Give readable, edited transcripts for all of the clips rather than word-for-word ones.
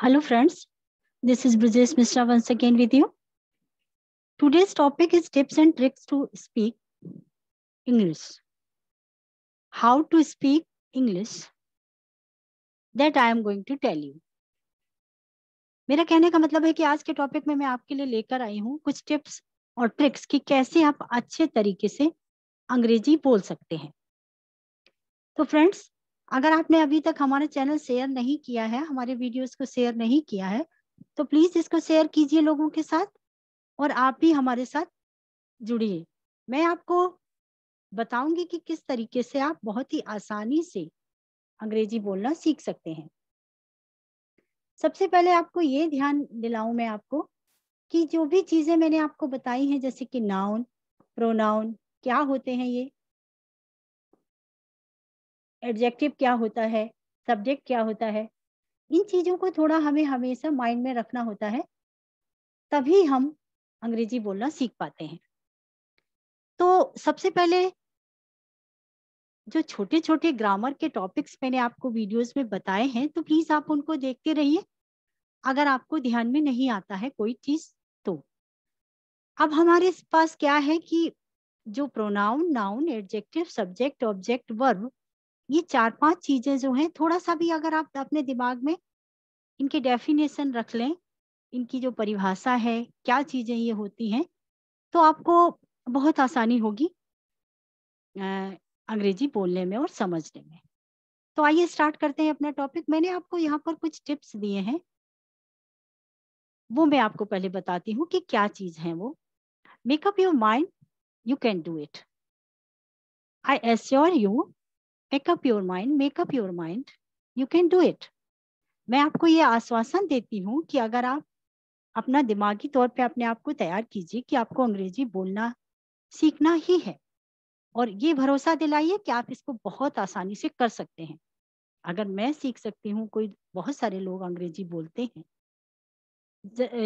Hello friends, this is Brijesh Mishra once again with you. Today's topic is tips and tricks to speak English. How to speak English, that I am going to tell you. मेरा कहने का मतलब है कि आज के topic में मैं आपके लिए लेकर आई हूँ कुछ टिप्स और ट्रिक्स कि कैसे आप अच्छे तरीके से अंग्रेजी बोल सकते हैं। तो फ्रेंड्स, अगर आपने अभी तक हमारा चैनल शेयर नहीं किया है, हमारे वीडियोस को शेयर नहीं किया है, तो प्लीज इसको शेयर कीजिए लोगों के साथ और आप भी हमारे साथ जुड़िए। मैं आपको बताऊंगी कि किस तरीके से आप बहुत ही आसानी से अंग्रेजी बोलना सीख सकते हैं। सबसे पहले आपको ये ध्यान दिलाऊं मैं आपको कि जो भी चीजें मैंने आपको बताई हैं, जैसे कि नाउन, प्रोनाउन क्या होते हैं, ये एडजेक्टिव क्या होता है, सब्जेक्ट क्या होता है, इन चीजों को थोड़ा हमें हमेशा माइंड में रखना होता है, तभी हम अंग्रेजी बोलना सीख पाते हैं। तो सबसे पहले जो छोटे छोटे ग्रामर के टॉपिक्स मैंने आपको वीडियोस में बताए हैं, तो प्लीज आप उनको देखते रहिए। अगर आपको ध्यान में नहीं आता है कोई चीज तो अब हमारे पास क्या है कि जो pronoun, noun, adjective, subject, object, verb, ये 4-5 चीजें जो हैं, थोड़ा सा भी अगर आप अपने दिमाग में इनकी डेफिनेशन रख लें, इनकी जो परिभाषा है, क्या चीजें ये होती हैं, तो आपको बहुत आसानी होगी अंग्रेजी बोलने में और समझने में। तो आइए स्टार्ट करते हैं अपना टॉपिक। मैंने आपको यहाँ पर कुछ टिप्स दिए हैं, वो मैं आपको पहले बताती हूँ कि क्या चीज है वो। Make up your mind, you can do it. I assure you, make up your mind, make up your mind, you can do it. मैं आपको ये आश्वासन देती हूँ कि अगर आप अपना दिमागी तौर पे अपने आप को तैयार कीजिए कि आपको अंग्रेजी बोलना सीखना ही है, और ये भरोसा दिलाइए कि आप इसको बहुत आसानी से कर सकते हैं। अगर मैं सीख सकती हूँ, कोई बहुत सारे लोग अंग्रेजी बोलते हैं।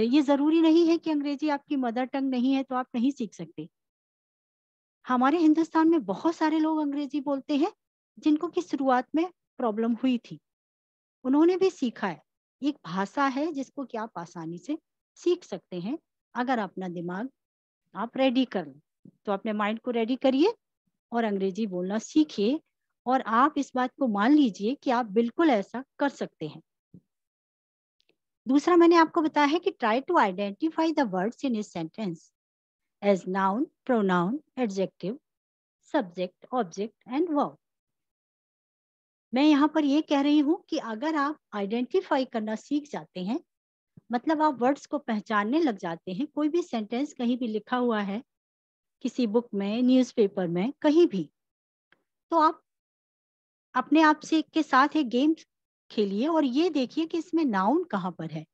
ये जरूरी नहीं है कि अंग्रेजी आपकी मदर टंग नहीं है तो आप नहीं सीख सकते। हमारे हिंदुस्तान में बहुत सारे लोग अंग्रेजी बोलते हैं जिनको कि शुरुआत में प्रॉब्लम हुई थी, उन्होंने भी सीखा है। एक भाषा है जिसको कि आप आसानी से सीख सकते हैं अगर अपना दिमाग आप रेडी कर लें। तो अपने माइंड को रेडी करिए और अंग्रेजी बोलना सीखिए, और आप इस बात को मान लीजिए कि आप बिल्कुल ऐसा कर सकते हैं। दूसरा मैंने आपको बताया है कि try to identify the words in a sentence as noun, pronoun, adjective, subject, object and verb. मैं यहाँ पर ये कह रही हूँ कि अगर आप आइडेंटिफाई करना सीख जाते हैं, मतलब आप वर्ड्स को पहचानने लग जाते हैं, कोई भी सेंटेंस कहीं भी लिखा हुआ है, किसी बुक में, न्यूज़पेपर में, कहीं भी, तो आप अपने आप से के साथ एक गेम खेलिए और ये देखिए कि इसमें नाउन कहाँ पर है,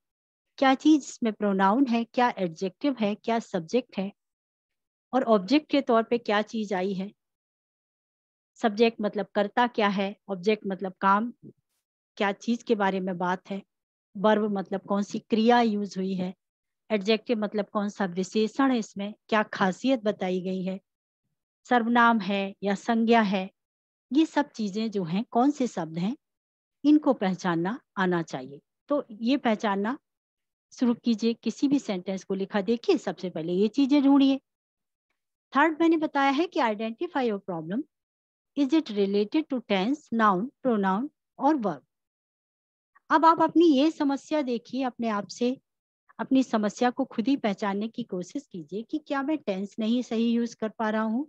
क्या चीज इसमें प्रोनाउन है, क्या एडजेक्टिव है, क्या सब्जेक्ट है, और ऑब्जेक्ट के तौर पे क्या चीज आई है। सब्जेक्ट मतलब कर्ता क्या है, ऑब्जेक्ट मतलब काम, क्या चीज के बारे में बात है, वर्ब मतलब कौन सी क्रिया यूज हुई है, एडजेक्टिव मतलब कौन सा विशेषण है, इसमें क्या खासियत बताई गई है, सर्वनाम है या संज्ञा है। ये सब चीजें जो हैं, कौन से शब्द हैं, इनको पहचानना आना चाहिए। तो ये पहचानना शुरू कीजिए। किसी भी सेंटेंस को लिखा देखिए, सबसे पहले ये चीजें ढूंढिए। थर्ड मैंने बताया है कि identify your problem, is it related to tense, noun, pronoun और वर्ब। अब आप अपनी ये समस्या देखिए, अपने आप से अपनी समस्या को खुद ही पहचानने की कोशिश कीजिए कि क्या मैं टेंस नहीं सही यूज कर पा रहा हूँ,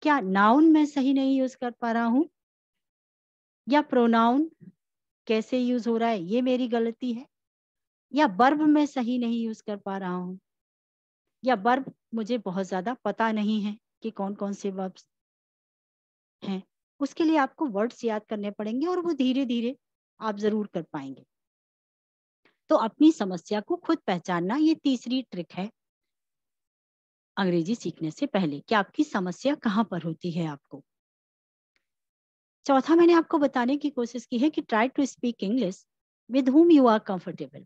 क्या नाउन मैं सही नहीं यूज कर पा रहा हूँ, या प्रोनाउन कैसे यूज हो रहा है ये मेरी गलती है, या वर्ब मैं सही नहीं यूज कर पा रहा हूँ, या वर्ब मुझे बहुत ज्यादा पता नहीं है कि कौन कौन से वर्ब्स हैं। उसके लिए आपको वर्ड्स याद करने पड़ेंगे और वो धीरे धीरे आप जरूर कर पाएंगे। तो अपनी समस्या को खुद पहचानना, ये तीसरी ट्रिक है अंग्रेजी सीखने से पहले, कि आपकी समस्या कहाँ पर होती है आपको। चौथा मैंने आपको बताने की कोशिश की है कि try to speak English with whom you are comfortable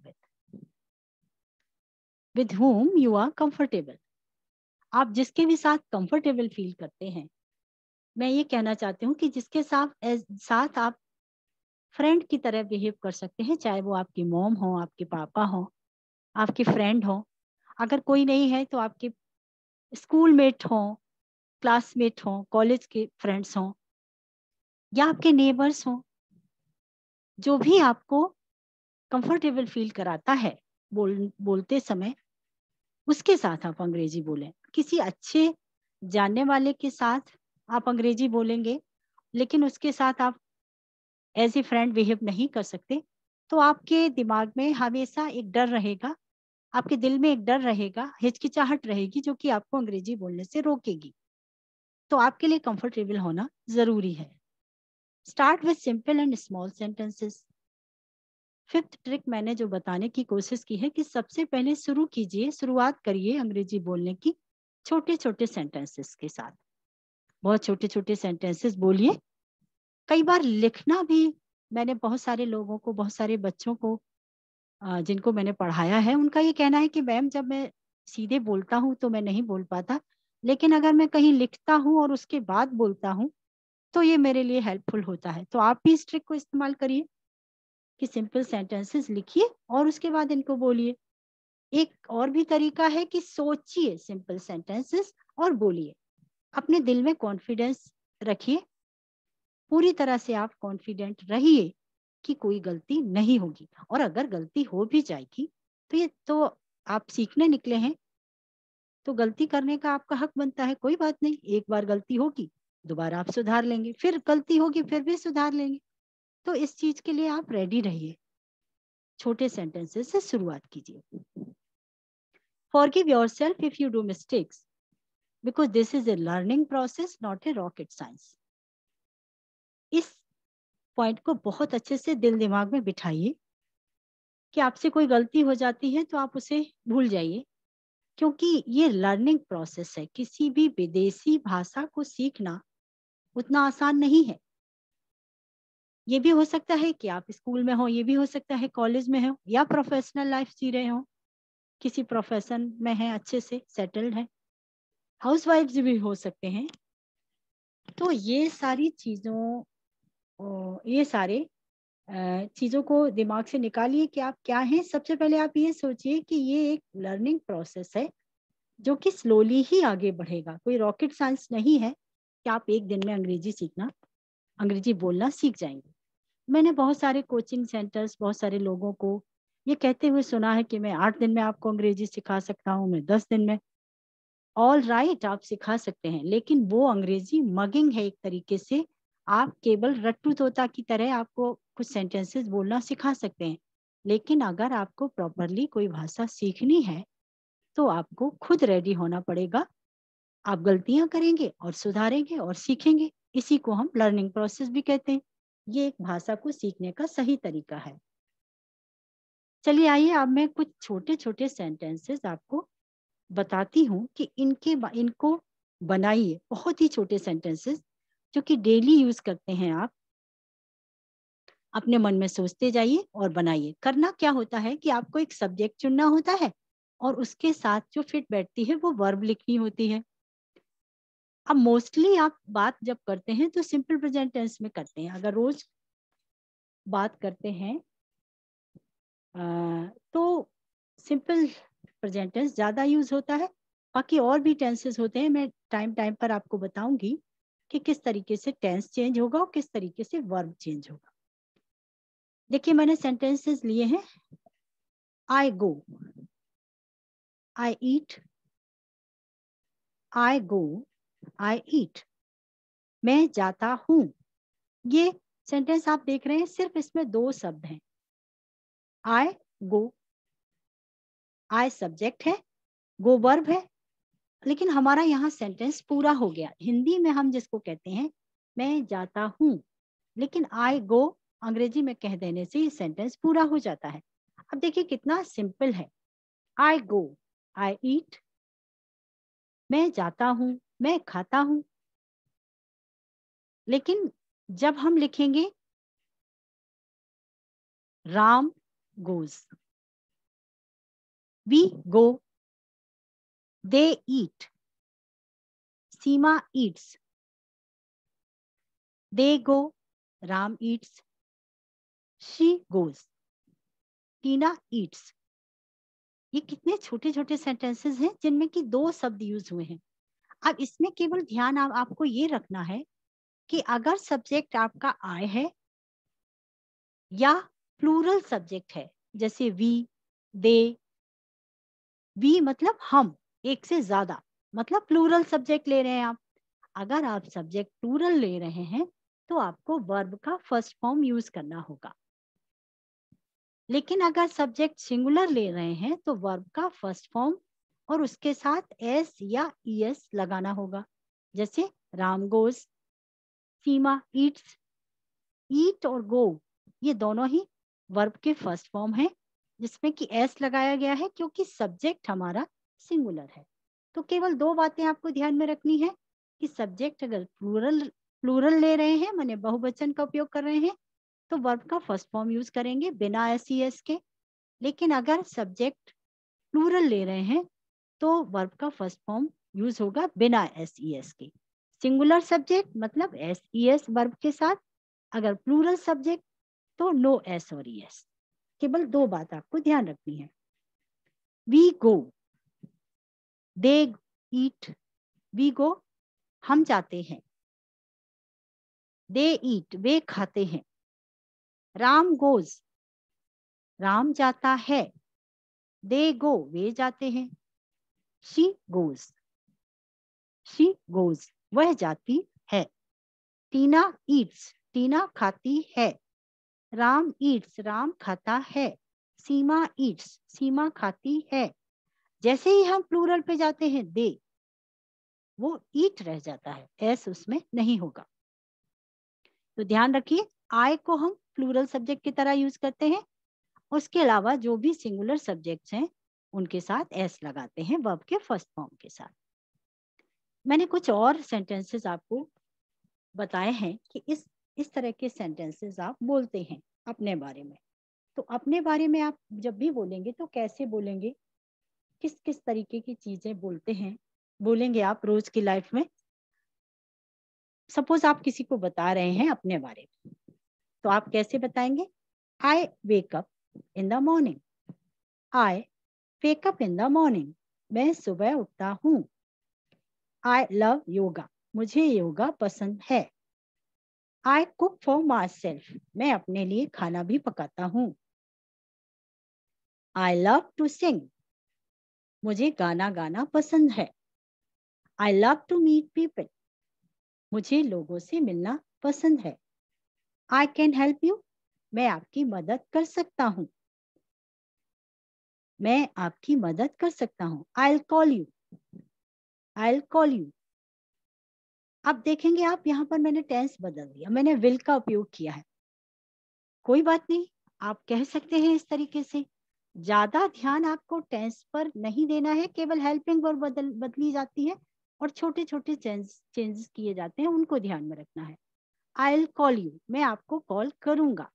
with whom you are comfortable। आप जिसके भी साथ कंफर्टेबल फील करते हैं, मैं ये कहना चाहती हूँ कि जिसके साथ आप फ्रेंड की तरह बिहेव कर सकते हैं, चाहे वो आपकी मॉम हो, आपके पापा हो, आपके फ्रेंड हो। अगर कोई नहीं है तो आपके स्कूलमेट हो, क्लासमेट हो, कॉलेज के फ्रेंड्स हो, या आपके नेबर्स हो, जो भी आपको कंफर्टेबल फील कराता है बोलते समय, उसके साथ आप अंग्रेजी बोलें। किसी अच्छे जानने वाले के साथ आप अंग्रेजी बोलेंगे, लेकिन उसके साथ आप एज ए फ्रेंड बिहेव नहीं कर सकते, तो आपके दिमाग में हमेशा एक डर रहेगा, आपके दिल में एक डर रहेगा, हिचकिचाहट रहेगी, जो कि आपको अंग्रेजी बोलने से रोकेगी। तो आपके लिए कंफर्टेबल होना जरूरी है। Start with simple and small sentences. Fifth trick मैंने जो बताने की कोशिश की है कि सबसे पहले शुरुआत करिए अंग्रेजी बोलने की छोटे छोटे सेंटेंसेस के साथ। बहुत छोटे छोटे सेंटेंसेस बोलिए। कई बार लिखना भी, मैंने बहुत सारे लोगों को, बहुत सारे बच्चों को जिनको मैंने पढ़ाया है, उनका ये कहना है कि मैम जब मैं सीधे बोलता हूँ तो मैं नहीं बोल पाता, लेकिन अगर मैं कहीं लिखता हूँ और उसके बाद बोलता हूँ तो ये मेरे लिए हेल्पफुल होता है। तो आप भी इस ट्रिक को इस्तेमाल करिए कि सिंपल सेंटेंसेस लिखिए और उसके बाद इनको बोलिए। एक और भी तरीका है कि सोचिए सिंपल सेंटेंसेस और बोलिए। अपने दिल में कॉन्फिडेंस रखिए, पूरी तरह से आप कॉन्फिडेंट रहिए कि कोई गलती नहीं होगी, और अगर गलती हो भी जाएगी तो ये तो आप सीखने निकले हैं, तो गलती करने का आपका हक बनता है। कोई बात नहीं, एक बार गलती होगी, दोबारा आप सुधार लेंगे, फिर गलती होगी, फिर भी सुधार लेंगे। तो इस चीज के लिए आप रेडी रहिए। छोटे सेंटेंसेस से शुरुआत कीजिए। Forgive yourself if you do mistakes, because this is a learning process, not a rocket science. इस पॉइंट को बहुत अच्छे से दिल दिमाग में बिठाइए कि आपसे कोई गलती हो जाती है तो आप उसे भूल जाइए, क्योंकि ये लर्निंग प्रोसेस है। किसी भी विदेशी भाषा को सीखना उतना आसान नहीं है। ये भी हो सकता है कि आप स्कूल में हो, ये भी हो सकता है कॉलेज में हो, या प्रोफेशनल लाइफ जी रहे हो, किसी प्रोफेशन में है, अच्छे से सेटल्ड है, हाउसवाइफ भी हो सकते हैं। तो ये सारी चीज़ों, ये सारे चीज़ों को दिमाग से निकालिए कि आप क्या हैं। सबसे पहले आप ये सोचिए कि ये एक लर्निंग प्रोसेस है जो कि स्लोली ही आगे बढ़ेगा। कोई रॉकेट साइंस नहीं है कि आप एक दिन में अंग्रेजी बोलना सीख जाएंगे। मैंने बहुत सारे कोचिंग सेंटर्स, बहुत सारे लोगों को ये कहते हुए सुना है कि मैं 8 दिन में आपको अंग्रेजी सिखा सकता हूँ, मैं 10 दिन में। ऑल राइट, आप सिखा सकते हैं, लेकिन वो अंग्रेजी मगिंग है एक तरीके से। आप केवल रट्टू तोता की तरह आपको कुछ सेंटेंसेस बोलना सिखा सकते हैं, लेकिन अगर आपको प्रॉपरली कोई भाषा सीखनी है तो आपको खुद रेडी होना पड़ेगा। आप गलतियां करेंगे और सुधारेंगे और सीखेंगे। इसी को हम लर्निंग प्रोसेस भी कहते हैं। ये एक भाषा को सीखने का सही तरीका है। चलिए आइए, अब मैं कुछ छोटे छोटे सेंटेंसेस आपको बताती हूँ कि इनको बनाइए। बहुत ही छोटे सेंटेंसेस जो कि डेली यूज करते हैं आप। अपने मन में सोचते जाइए और बनाइए। करना क्या होता है कि आपको एक सब्जेक्ट चुनना होता है और उसके साथ जो फिट बैठती है वो वर्ब लिखनी होती है। अब मोस्टली आप बात जब करते हैं तो सिंपल प्रेजेंट टेंस में करते हैं। अगर रोज बात करते हैं तो सिंपल प्रेजेंट टेंस ज्यादा यूज होता है। बाकी और भी टेंसेस होते हैं, मैं टाइम टाइम पर आपको बताऊंगी कि किस तरीके से टेंस चेंज होगा और किस तरीके से वर्ब चेंज होगा। देखिए, मैंने सेंटेंसेस लिए हैं। आई गो, आई ईट, आई गो, आई ईट। मैं जाता हूं। ये सेंटेंस आप देख रहे हैं, सिर्फ इसमें 2 शब्द हैं। आई गो, आई सब्जेक्ट है, गो वर्ब है, लेकिन हमारा यहाँ सेंटेंस पूरा हो गया। हिंदी में हम जिसको कहते हैं मैं जाता हूँ, लेकिन आई गो अंग्रेजी में कह देने से ये सेंटेंस पूरा हो जाता है। अब देखिए कितना सिंपल है। आई गो, आई ईट, मैं जाता हूँ, मैं खाता हूँ। लेकिन जब हम लिखेंगे Ram goes, we go, they eat, Seema eats, they go, Ram eats, she goes, Tina eats. ये कितने छोटे छोटे सेंटेंसेस हैं जिनमें कि दो शब्द यूज हुए हैं। अब इसमें केवल ध्यान आपको ये रखना है कि अगर सब्जेक्ट आपका आई है या प्लूरल सब्जेक्ट है, जैसे वी, दे, वी मतलब हम, एक से ज्यादा, मतलब प्लूरल सब्जेक्ट ले रहे हैं आप। अगर आप सब्जेक्ट प्लूरल ले रहे हैं तो आपको वर्ब का फर्स्ट फॉर्म यूज करना होगा। लेकिन अगर सब्जेक्ट सिंगुलर ले रहे हैं तो वर्ब का फर्स्ट फॉर्म और उसके साथ एस या ईएस लगाना होगा। जैसे राम गोज, सीमा ईट्स। ईट और गो ये दोनों ही वर्ब के फर्स्ट फॉर्म हैं, जिसमें कि एस लगाया गया है क्योंकि सब्जेक्ट हमारा सिंगुलर है। तो केवल दो बातें आपको ध्यान में रखनी है कि सब्जेक्ट अगर प्लूरल प्लूरल ले रहे हैं, माने बहुवचन का उपयोग कर रहे हैं, तो वर्ब का फर्स्ट फॉर्म यूज करेंगे बिना एस ई एस के। लेकिन अगर सब्जेक्ट प्लूरल ले रहे हैं तो वर्ब का फर्स्ट फॉर्म यूज होगा बिना एस ई एस के। सिंगुलर सब्जेक्ट मतलब एस ई एस वर्ब के साथ, अगर प्लूरल सब्जेक्ट तो नो एस और ई एस। केवल दो बात आपको ध्यान रखनी है। We go, they eat, we go हम जाते हैं, दे ईट वे खाते हैं, राम गोज राम जाता है, दे गो वे जाते हैं, शी गोज शी गोज वह जाती है, टीना ईट्स टीना खाती है, राम ईट्स राम खाता है, सीमा ईट्स सीमा खाती है। जैसे ही हम प्लूरल पे जाते हैं दे, वो ईट रह जाता है, एस उसमें नहीं होगा। तो ध्यान रखिए, आई को हम प्लूरल सब्जेक्ट की तरह यूज करते हैं। उसके अलावा जो भी सिंगुलर सब्जेक्ट्स हैं उनके साथ एस लगाते हैं वर्ब के फर्स्ट फॉर्म के साथ। मैंने कुछ और सेंटेंसेस आपको बताए हैं कि इस तरह के सेंटेंसेस आप बोलते हैं अपने बारे में। तो अपने बारे में आप जब भी बोलेंगे तो कैसे बोलेंगे, किस किस तरीके की चीजें बोलते हैं, बोलेंगे आप रोज की लाइफ में। सपोज आप किसी को बता रहे हैं अपने बारे में, तो आप कैसे बताएंगे? I wake up in the morning, I wake up in the morning, मैं सुबह उठता हूँ। आई लव योगा, मुझे योगा पसंद है। I cook for my self, मैं अपने लिए खाना भी पकाता हूँ। आई लव टू सिंग, मुझे गाना गाना पसंद है। I love to meet people, मुझे लोगों से मिलना पसंद है। आई कैन हेल्प यू, मैं आपकी मदद कर सकता हूँ। मैं आपकी मदद कर सकता हूँ। I'll call you, I'll call you। अब देखेंगे आप, यहाँ पर मैंने टेंस बदल दिया, मैंने विल का उपयोग किया है। कोई बात नहीं, आप कह सकते हैं इस तरीके से। ज्यादा ध्यान आपको टेंस पर नहीं देना है, केवल हेल्पिंग वर्ब बदली जाती है और छोटे छोटे चेंजेस किए जाते हैं, उनको ध्यान में रखना है। I'll call you, मैं आपको कॉल करूंगा।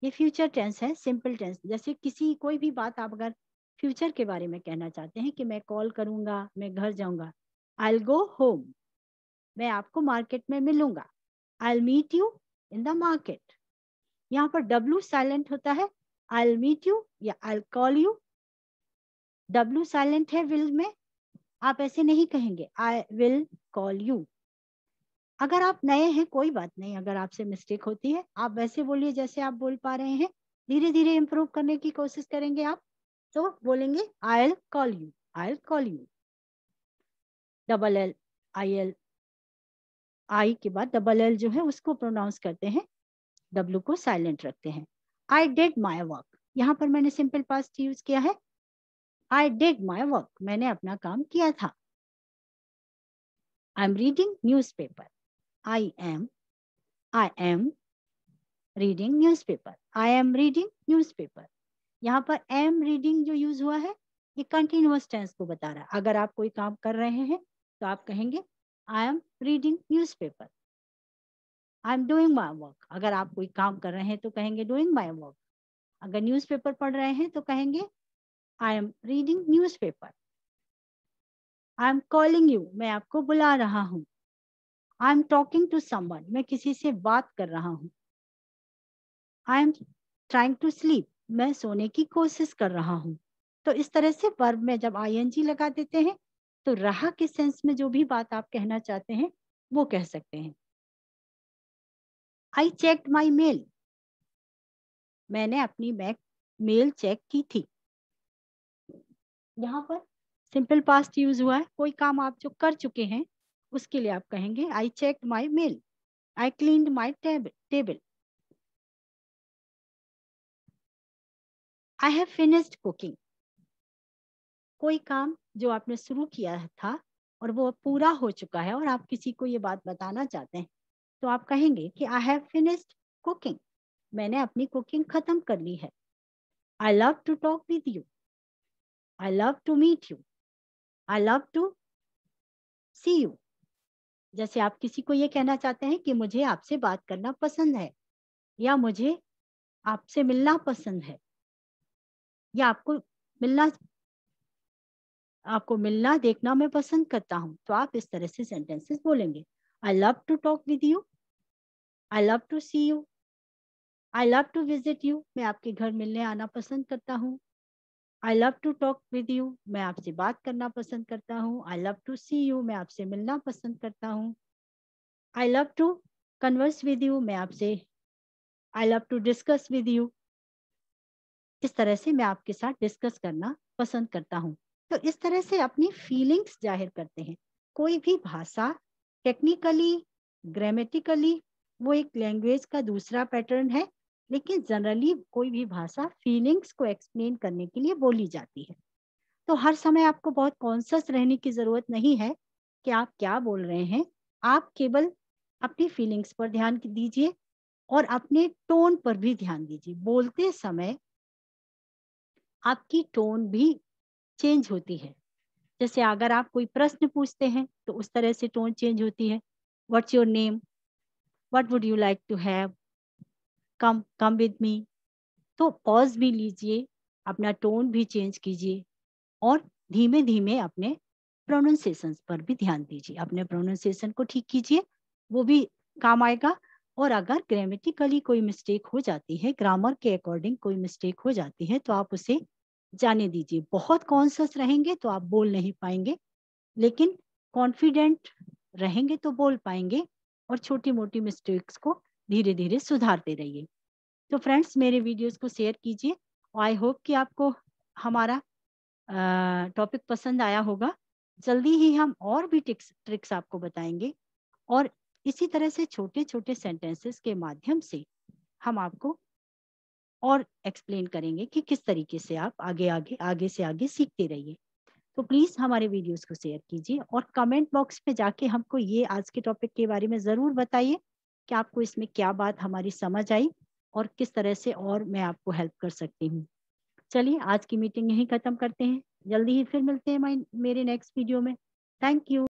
ये फ्यूचर टेंस है, सिंपल टेंस। जैसे किसी कोई भी बात आप अगर फ्यूचर के बारे में कहना चाहते हैं कि मैं कॉल करूंगा, मैं घर जाऊंगा, I'll go home, मैं आपको मार्केट में मिलूंगा। I'll meet you in the market, यहाँ पर W साइलेंट होता है, I'll meet you या I'll call you। W silent है विल में, आप ऐसे नहीं कहेंगे I will call you। अगर आप नए हैं कोई बात नहीं, अगर आपसे मिस्टेक होती है आप वैसे बोलिए जैसे आप बोल पा रहे हैं। धीरे धीरे इम्प्रूव करने की कोशिश करेंगे आप, तो बोलेंगे I'll call you, I'll call you। Double L, I L, I के बाद डबल एल जो है उसको प्रोनाउंस करते हैं, डब्ल्यू को साइलेंट रखते हैं। आई डिड माई वर्क, यहाँ पर मैंने सिंपल पास्ट यूज किया है। आई डिड माई वर्क, मैंने अपना काम किया था। आई am reading news paper, I am reading newspaper, I am reading newspaper. यहाँ पर एम रीडिंग जो यूज हुआ है ये कंटिन्यूअस टेंस को बता रहा है। अगर आप कोई काम कर रहे हैं तो आप कहेंगे I am reading newspaper. I am doing my work, अगर आप कोई काम कर रहे हैं तो कहेंगे डूइंग माई वर्क। अगर न्यूज़पेपर पढ़ रहे हैं तो कहेंगे I am reading newspaper. I am calling you, मैं आपको बुला रहा हूँ। I am talking to someone, मैं किसी से बात कर रहा हूँ। I am trying to sleep, मैं सोने की कोशिश कर रहा हूँ। तो इस तरह से वर्ब में जब आईएनजी लगा देते हैं तो रहा के सेंस में जो भी बात आप कहना चाहते हैं वो कह सकते हैं। आई चेक्ड माई मेल, मैंने अपनी मेल चेक की थी। यहाँ पर सिंपल पास्ट यूज हुआ है, कोई काम आप जो कर चुके हैं उसके लिए आप कहेंगे I checked my mail, I cleaned my table, I have finished cooking. कोई काम जो आपने शुरू किया था और वो पूरा हो चुका है और आप किसी को ये बात बताना चाहते हैं तो आप कहेंगे कि आई हैव फिनिश्ड कुकिंग, मैंने अपनी कुकिंग खत्म कर ली है। I love to talk with you, I love to meet you, I love to see you. जैसे आप किसी को ये कहना चाहते हैं कि मुझे आपसे बात करना पसंद है, या मुझे आपसे मिलना पसंद है, या आपको मिलना देखना मैं पसंद करता हूँ, तो आप इस तरह से सेंटेंसेस बोलेंगे। I love to talk with you, I love to see you, I love to visit you, मैं आपके घर मिलने आना पसंद करता हूँ। I love to talk with you, मैं आपसे बात करना पसंद करता हूँ। I love to see you, मैं आपसे मिलना पसंद करता हूँ। I love to converse with you, मैं आपसे I love to discuss with you, इस तरह से मैं आपके साथ डिस्कस करना पसंद करता हूँ। तो इस तरह से अपनी फीलिंग्स जाहिर करते हैं। कोई भी भाषा टेक्निकली, ग्रामेटिकली वो एक लैंग्वेज का दूसरा पैटर्न है, लेकिन जनरली कोई भी भाषा फीलिंग्स को एक्सप्लेन करने के लिए बोली जाती है। तो हर समय आपको बहुत कॉन्शियस रहने की जरूरत नहीं है कि आप क्या बोल रहे हैं, आप केवल अपनी फीलिंग्स पर ध्यान दीजिए और अपने टोन पर भी ध्यान दीजिए। बोलते समय आपकी टोन भी चेंज होती है। जैसे अगर आप कोई प्रश्न पूछते हैं तो उस तरह से टोन चेंज होती है। What's your name, what would you like to have, come come with me. तो पॉज भी लीजिए, अपना टोन भी चेंज कीजिए और धीमे धीमे अपने प्रोनाउंसिएशन पर भी ध्यान दीजिए। अपने प्रोनाउंसिएशन को ठीक कीजिए, वो भी काम आएगा। और अगर ग्रामेटिकली कोई मिस्टेक हो जाती है, ग्रामर के अकॉर्डिंग कोई मिस्टेक हो जाती है तो आप उसे जाने दीजिए। बहुत कॉन्शियस रहेंगे तो आप बोल नहीं पाएंगे, लेकिन कॉन्फिडेंट रहेंगे तो बोल पाएंगे। और छोटी मोटी मिस्टेक्स को धीरे धीरे सुधारते रहिए। तो फ्रेंड्स, मेरे वीडियोस को शेयर कीजिए। आई होप कि आपको हमारा टॉपिक पसंद आया होगा। जल्दी ही हम और भी ट्रिक्स आपको बताएंगे और इसी तरह से छोटे छोटे सेंटेंसेस के माध्यम से हम आपको और एक्सप्लेन करेंगे कि किस तरीके से आप आगे से आगे सीखते रहिए। तो प्लीज हमारे वीडियोस को शेयर कीजिए और कमेंट बॉक्स में जाके हमको ये आज के टॉपिक के बारे में जरूर बताइए कि आपको इसमें क्या बात हमारी समझ आई और किस तरह से और मैं आपको हेल्प कर सकती हूँ। चलिए आज की मीटिंग यहीं खत्म करते हैं। जल्दी ही फिर मिलते हैं मेरे नेक्स्ट वीडियो में। Thank you.